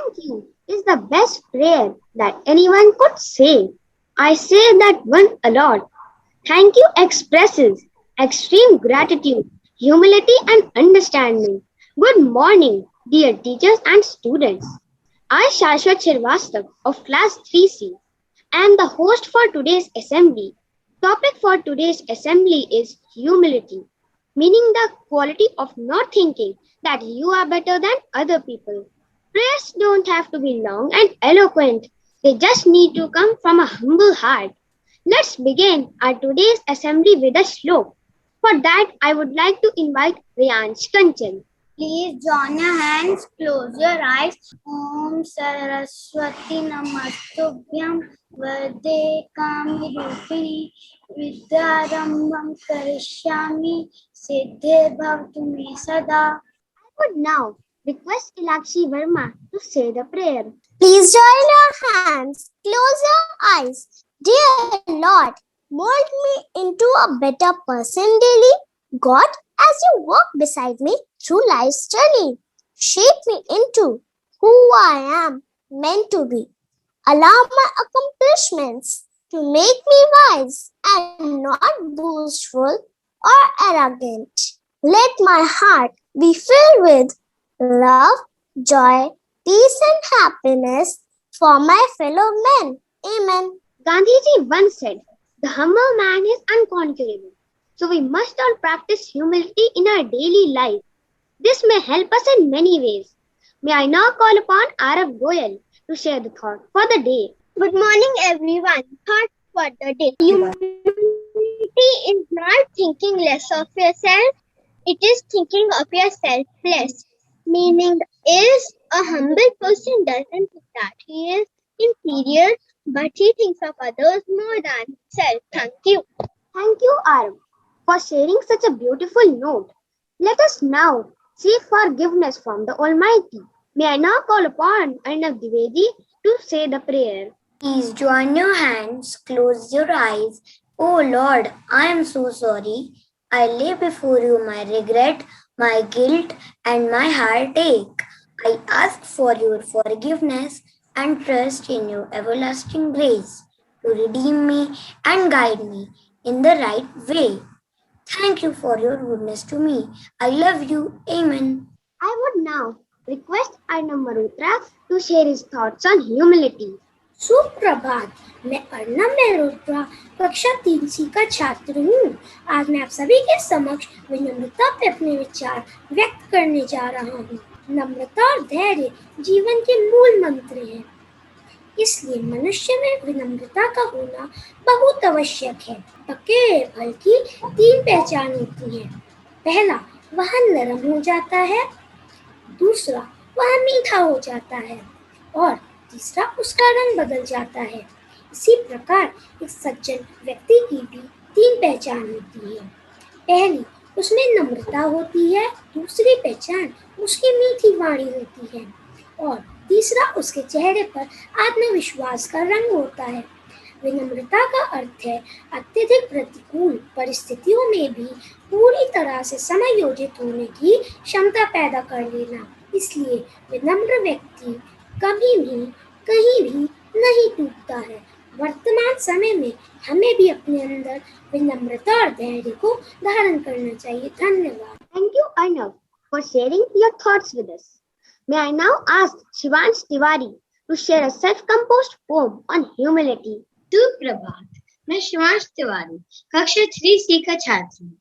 Thank you is the best prayer that anyone could say. I say that one a lot. Thank you expresses extreme gratitude, humility, and understanding. Good morning, dear teachers and students. I, Shashwat Srivastava of Class 3C, am the host for today's assembly. Topic for today's assembly is humility, meaning the quality of not thinking that you are better than other people. Prayers don't have to be long and eloquent. They just need to come from a humble heart. Let's begin our today's assembly with a shlok. For that, I would like to invite Riyansh Kanchan. Please join your hands, close your eyes. Om Saraswati Namastubhyam Vade Kami Rupini Vidyarambham Karishyami Siddhe Bhavtu Me Sada. I would now request Ilakshi Verma to say the prayer. Please join your hands, close your eyes. Dear Lord, mold me into a better person daily. God, as you walk beside me through life's journey, shape me into who I am meant to be. Allow my accomplishments to make me wise and not boastful or arrogant. Let my heart be filled with love, joy, peace and happiness for my fellow men. Amen. Gandhiji once said, the humble man is unconquerable. So we must all practice humility in our daily life. This may help us in many ways. May I now call upon Arav Goyal to share the thought for the day. Good morning, everyone. Thought for the day. Humility is not thinking less of yourself. It is thinking of yourself less. Meaning is a humble person doesn't think that he is inferior, but he thinks of others more than himself. Thank you. Thank you, Arav, for sharing such a beautiful note. Let us now seek forgiveness from the Almighty. May I now call upon Arnav Dwivedi to say the prayer. Please join your hands, close your eyes. Oh Lord, I am so sorry. I lay before you my regret, my guilt, and my heartache. I ask for your forgiveness and trust in your everlasting grace to redeem me and guide me in the right way. Thank you for your goodness to me. I love you. Amen. I would now request Arnav Marutra to share his thoughts on humility. सुप्रभात, मैं अर्नब मेहरोत्रा कक्षा 3C का छात्र हूँ। आज मैं आप सभी के समक्ष विनम्रता पे अपने विचार व्यक्त करने जा रहा हूँ। नम्रता और धैर्य जीवन के मूल मंत्र हैं, इसलिए मनुष्य में विनम्रता का होना बहुत आवश्यक है। पके फल की 3 पहचान होती है। पहला, वह नरम हो जाता है, दूसरा, वह मीठा हो जाता है और तीसरा, उसका रंग बदल जाता है। इसी प्रकार एक सज्जन व्यक्ति की भी 3 पहचान होती है। पहली, उसमें नम्रता होती है, दूसरी पहचान उसकी मीठी वाणी होती है और तीसरा, उसके चेहरे पर आत्मविश्वास का रंग होता है। विनम्रता का अर्थ है अत्यधिक प्रतिकूल परिस्थितियों में भी पूरी तरह से समायोजित होने की क्षमता पैदा कर लेना। इसलिए विनम्र व्यक्ति कभी भी कहीं भी नहीं टूटता है। वर्तमान समय में हमें भी अपने अंदर विनम्रता और धैर्य को धारण करना चाहिए। धन्यवाद। Thank you, Arnav, for sharing your thoughts with us. May I now ask Shivansh Tiwari to share a self-composed poem on humility. सुप्रभात, मैं शिवांश तिवारी कक्षा 3C का छात्र हूँ।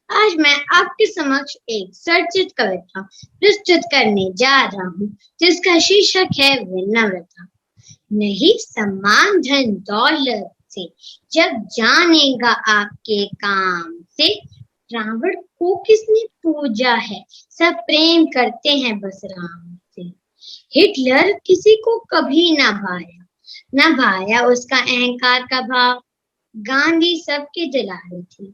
आज मैं आपके समक्ष एक सरचित कविता प्रस्तुत करने जा रहा हूँ, जिसका शीर्षक है विनम्रता। नहीं सम्मान धन दौलत से, जब जानेगा आपके काम से। रावण को किसने पूजा है, सब प्रेम करते हैं बस राम से। हिटलर किसी को कभी ना भाया उसका अहंकार का भाव। गांधी सबके जलाए थे,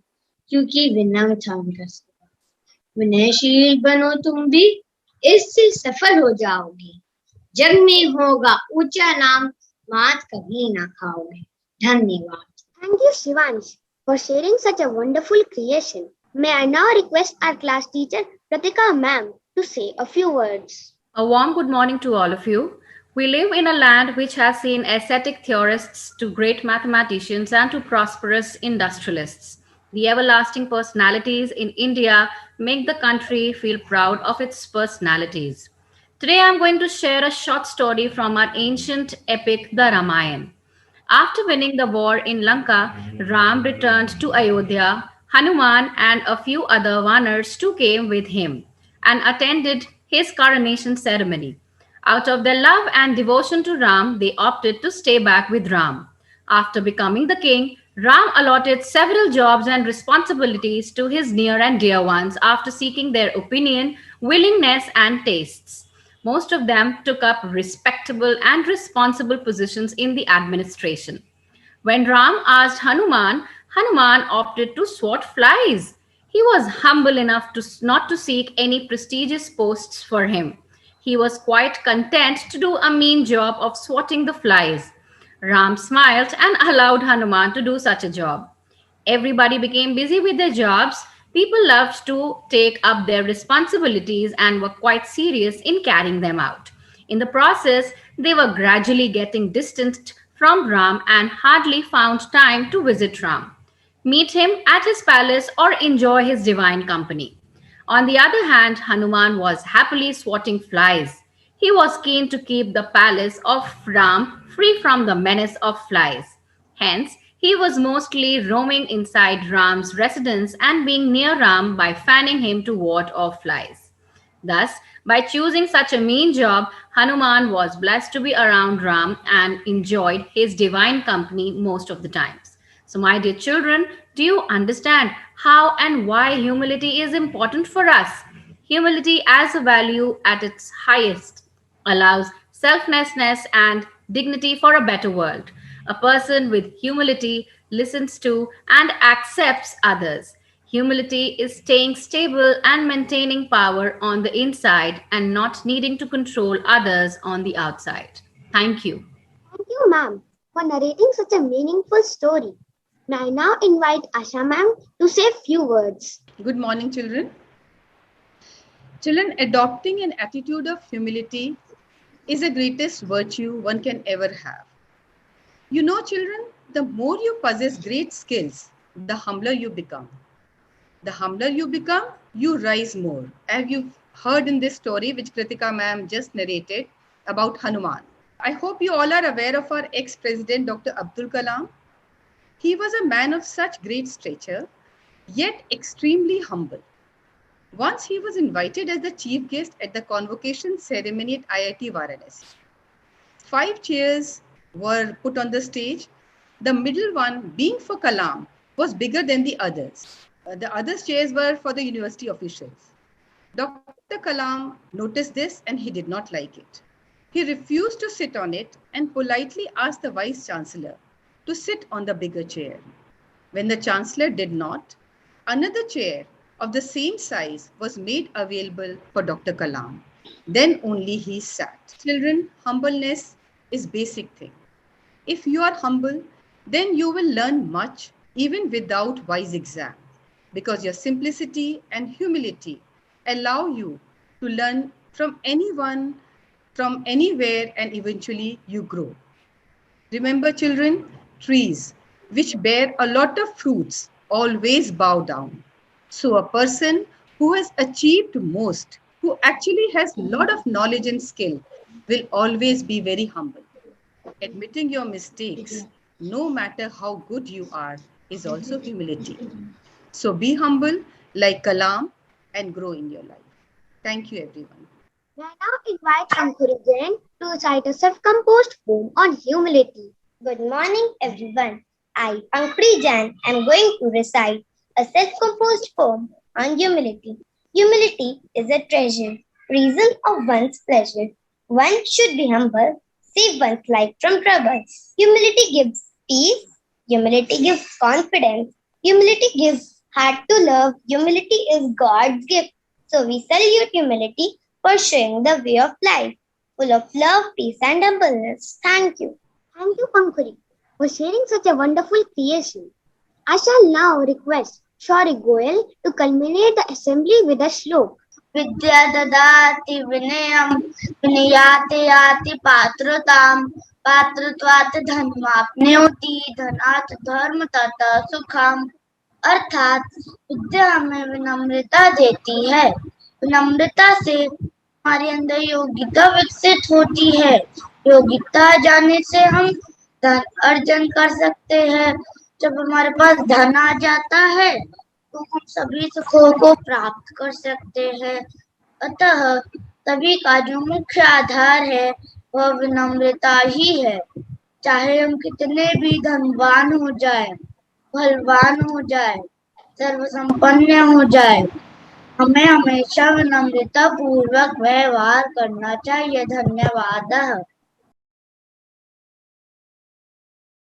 क्योंकि विनम्र था उनका स्वभाव। विनयशील बनो तुम भी, इससे सफल हो जाओगे। जग में होगा ऊंचा नाम, मात कभी ना खाओगे। धन्यवाद। Thank you, Shivansh, for sharing such a wonderful creation. May I now request our class teacher, Pratika ma'am, to say a few words. A warm good morning to all of you. We live in a land which has seen ascetic theorists to great mathematicians and to prosperous industrialists. The everlasting personalities in India make the country feel proud of its personalities. Today I'm going to share a short story from our ancient epic, the Ramayana. After winning the war in Lanka, Ram returned to Ayodhya. Hanuman and a few other Vanars too came with him and attended his coronation ceremony. Out of their love and devotion to Ram, they opted to stay back with Ram. After becoming the king, Ram allotted several jobs and responsibilities to his near and dear ones after seeking their opinion, willingness, and tastes. Most of them took up respectable and responsible positions in the administration. When Ram asked Hanuman, Hanuman opted to swat flies. He was humble enough to not to seek any prestigious posts for him. He was quite content to do a mean job of swatting the flies. Ram smiled and allowed Hanuman to do such a job. Everybody became busy with their jobs. People loved to take up their responsibilities and were quite serious in carrying them out. In the process, they were gradually getting distanced from Ram and hardly found time to visit Ram, meet him at his palace, or enjoy his divine company. On the other hand, Hanuman was happily swatting flies. He was keen to keep the palace of Ram free from the menace of flies. Hence, he was mostly roaming inside Ram's residence and being near Ram by fanning him to ward off flies. Thus, by choosing such a mean job, Hanuman was blessed to be around Ram and enjoyed his divine company most of the times. So, my dear children, do you understand how and why humility is important for us? Humility, as a value at its highest, allows selflessness and dignity for a better world. A person with humility listens to and accepts others. Humility is staying stable and maintaining power on the inside and not needing to control others on the outside. Thank you. Thank you, ma'am, for narrating such a meaningful story. May I now invite Asha ma'am to say a few words. Good morning, children. Children, adopting an attitude of humility is the greatest virtue one can ever have. You know, children, the more you possess great skills, the humbler you become. The humbler you become, you rise more. As you've heard in this story, which Kritika ma'am just narrated about Hanuman. I hope you all are aware of our ex-president, Dr. Abdul Kalam. He was a man of such great stature, yet extremely humble. Once he was invited as the chief guest at the convocation ceremony at IIT Varanasi. 5 chairs were put on the stage. The middle one, being for Kalam, was bigger than the others. The other chairs were for the university officials. Dr. Kalam noticed this and he did not like it. He refused to sit on it and politely asked the Vice Chancellor to sit on the bigger chair. When the Chancellor did not, another chair of the same size was made available for Dr. Kalam. Then only he sat. Children, humbleness is basic thing. If you are humble, then you will learn much even without wise exam, because your simplicity and humility allow you to learn from anyone, from anywhere, and eventually you grow. Remember, children, trees which bear a lot of fruits always bow down. So a person who has achieved most, who actually has a lot of knowledge and skill, will always be very humble. Admitting your mistakes, no matter how good you are, is also humility. So be humble like Kalam and grow in your life. Thank you, everyone. May I now invite Ankur Jain to recite a self-composed poem on humility. Good morning, everyone. I, Ankur Jain, am going to recite a self-composed poem on humility. Humility is a treasure, reason of one's pleasure. One should be humble, save one's life from trouble. Humility gives peace. Humility gives confidence. Humility gives heart to love. Humility is God's gift. So we salute humility for showing the way of life, full of love, peace, and humbleness. Thank you. Thank you, Pankuri, for sharing such a wonderful creation. I shall now request Shauri Goel to culminate the assembly with a shlok. विद्या ददाति विनयम विनयाते याति पात्रताम पात्रत्वात् धनमाप्नोति धनात् धर्म ततः सुखम। अर्थात विद्या हमें विनम्रता देती है, विनम्रता से हमारे अंदर योग्यता विकसित होती है, योग्यता जाने से हम धन अर्जन कर सकते हैं। जब हमारे पास धन आ जाता है तो हम सभी सुखों को प्राप्त कर सकते हैं। अतः सभी का जो मुख्य आधार है वह विनम्रता ही है। चाहे हम कितने भी धनवान हो जाए, बलवान हो जाए, सर्वसंपन्न हो जाए, हमें हमेशा विनम्रता पूर्वक व्यवहार करना चाहिए। धन्यवाद।